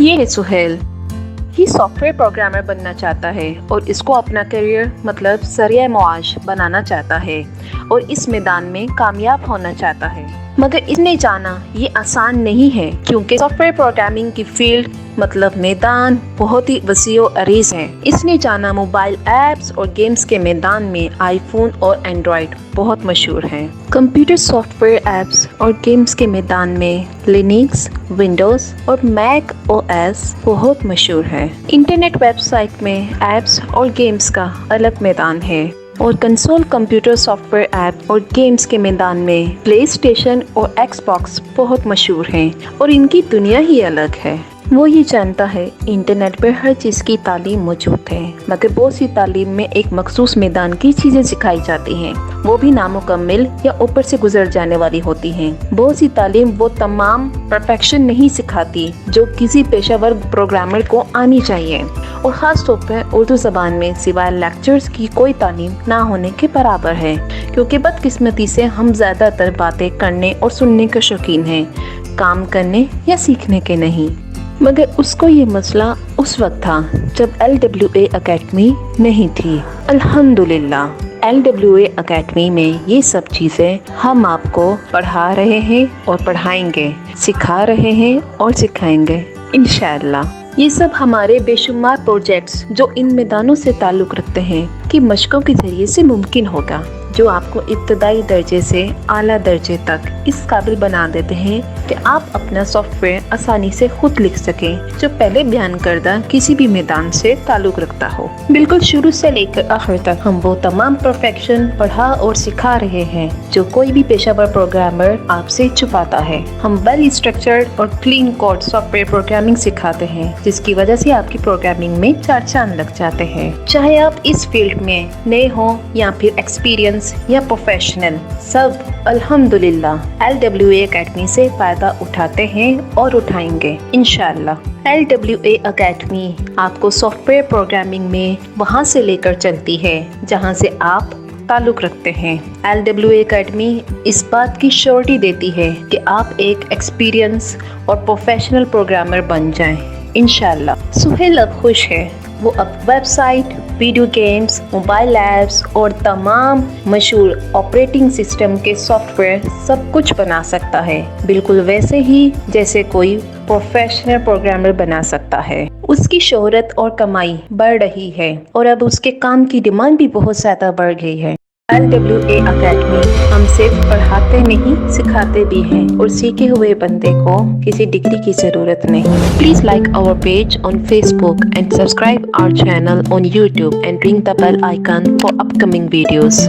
یہ ہے سہیل، یہ سافٹ ویئر پروگرامر بننا چاہتا ہے اور اس کو اپنا کیریئر مطلب ذریعہ معاش بنانا چاہتا ہے اور اس میدان میں کامیاب ہونا چاہتا ہے، مگر اس نے جانا یہ آسان نہیں ہے کیونکہ سافٹ ویئر پروگرامنگ کی فیلڈ مطلب میدان بہت ہی وسیع و عریض ہے۔ اس نے جانا موبائل ایپس اور گیمز کے میدان میں آئی فون اور اینڈرائیڈ بہت مشہور ہیں۔ کمپیوٹر سافٹ ویئر ایپس اور گیمز کے میدان میں لینکس، ونڈوز اور میک او ایس بہت مشہور ہے۔ انٹرنیٹ ویب سائٹ میں ایپس اور گیمز کا الگ میدان ہے اور console computer soft where app اور گیمز کے میدان میں پلے اسٹیشن اور ایکس باکس بہت مشہور ہیں اور ان کی دنیا ہی الگ ہے۔ وہ یہ جانتا ہے انٹرنیٹ پر ہر چیز کی تعلیم موجود ہے، مگر بہت سی تعلیم میں ایک مخصوص میدان کی چیزیں سکھائی جاتی ہیں، وہ بھی نامکمل یا اوپر سے گزر جانے والی ہوتی ہیں۔ بہت سی تعلیم وہ تمام پرفیکشن نہیں سکھاتی جو کسی پیشہ ور پروگرامر کو آنی چاہیے، اور خاص طور پر اردو زبان میں سوائے لیکچرز کی کوئی تعلیم نہ ہونے کے برابر ہے، کیونکہ بدقسمتی سے ہم زیادہ تر باتیں کرنے اور سننے کے شوقین ہیں، کام کرنے یا سیکھنے کے نہیں۔ مگر اس کو یہ مسئلہ اس وقت تھا جب LWA اکیڈمی نہیں تھی۔ الحمدللہ LWA اکیڈمی میں یہ سب چیزیں ہم آپ کو پڑھا رہے ہیں اور پڑھائیں گے، سکھا رہے ہیں اور سکھائیں گے انشاءاللہ۔ یہ سب ہمارے بے شمار پروجیکٹس جو ان میدانوں سے تعلق رکھتے ہیں کہ مشقوں کے ذریعے سے ممکن ہوگا، جو آپ کو ابتدائی درجے سے اعلیٰ درجے تک اس قابل بنا دیتے ہیں کہ آپ اپنا سافٹ ویئر آسانی سے خود لکھ سکیں جو پہلے بیان کردہ کسی بھی میدان سے تعلق رکھتا ہو۔ بالکل شروع سے لے کر آخر تک ہم وہ تمام پرفیکشن پڑھا اور سکھا رہے ہیں جو کوئی بھی پیشہ ور پروگرامر آپ سے چھپاتا ہے۔ ہم ویل اسٹرکچرڈ اور clean code software programming سکھاتے ہیں جس کی وجہ سے آپ کی پروگرامنگ میں 4 چاند لگ جاتے ہیں، چاہے آپ اس فیلڈ میں نئے ہوں یا پھر ایکسپیرینس یا پروفیشنل، سب الحمدللہ LWA اکیڈمی سے فائدہ اٹھاتے ہیں اور اٹھائیں گے انشاءاللہ۔ LWA اکیڈمی آپ کو سافٹ ویئر پروگرامنگ میں وہاں سے لے کر چلتی ہے جہاں سے آپ تعلق رکھتے ہیں۔ LWA اکیڈمی اس بات کی شیورٹی دیتی ہے کہ آپ ایک ایکسپیرینس اور پروفیشنل پروگرامر بن جائیں انشاءاللہ۔ سہیل اب خوش ہے، وہ اب website, video games, mobile apps اور تمام مشہور آپریٹنگ سسٹم کے سافٹ ویئر سب کچھ بنا سکتا ہے، بالکل ویسے ہی جیسے کوئی پروفیشنل پروگرامر بنا سکتا ہے۔ اس کی شہرت اور کمائی بڑھ رہی ہے اور اب اس کے کام کی ڈیمانڈ بھی بہت زیادہ بڑھ گئی ہے۔ LWA اکیڈمی ہم صرف پڑھاتے نہیں سکھاتے بھی ہیں، اور سیکھے ہوئے بندے کو کسی ڈگری کی ضرورت نہیں۔ Please like our page on Facebook and subscribe our channel on YouTube and ring the bell icon for upcoming videos.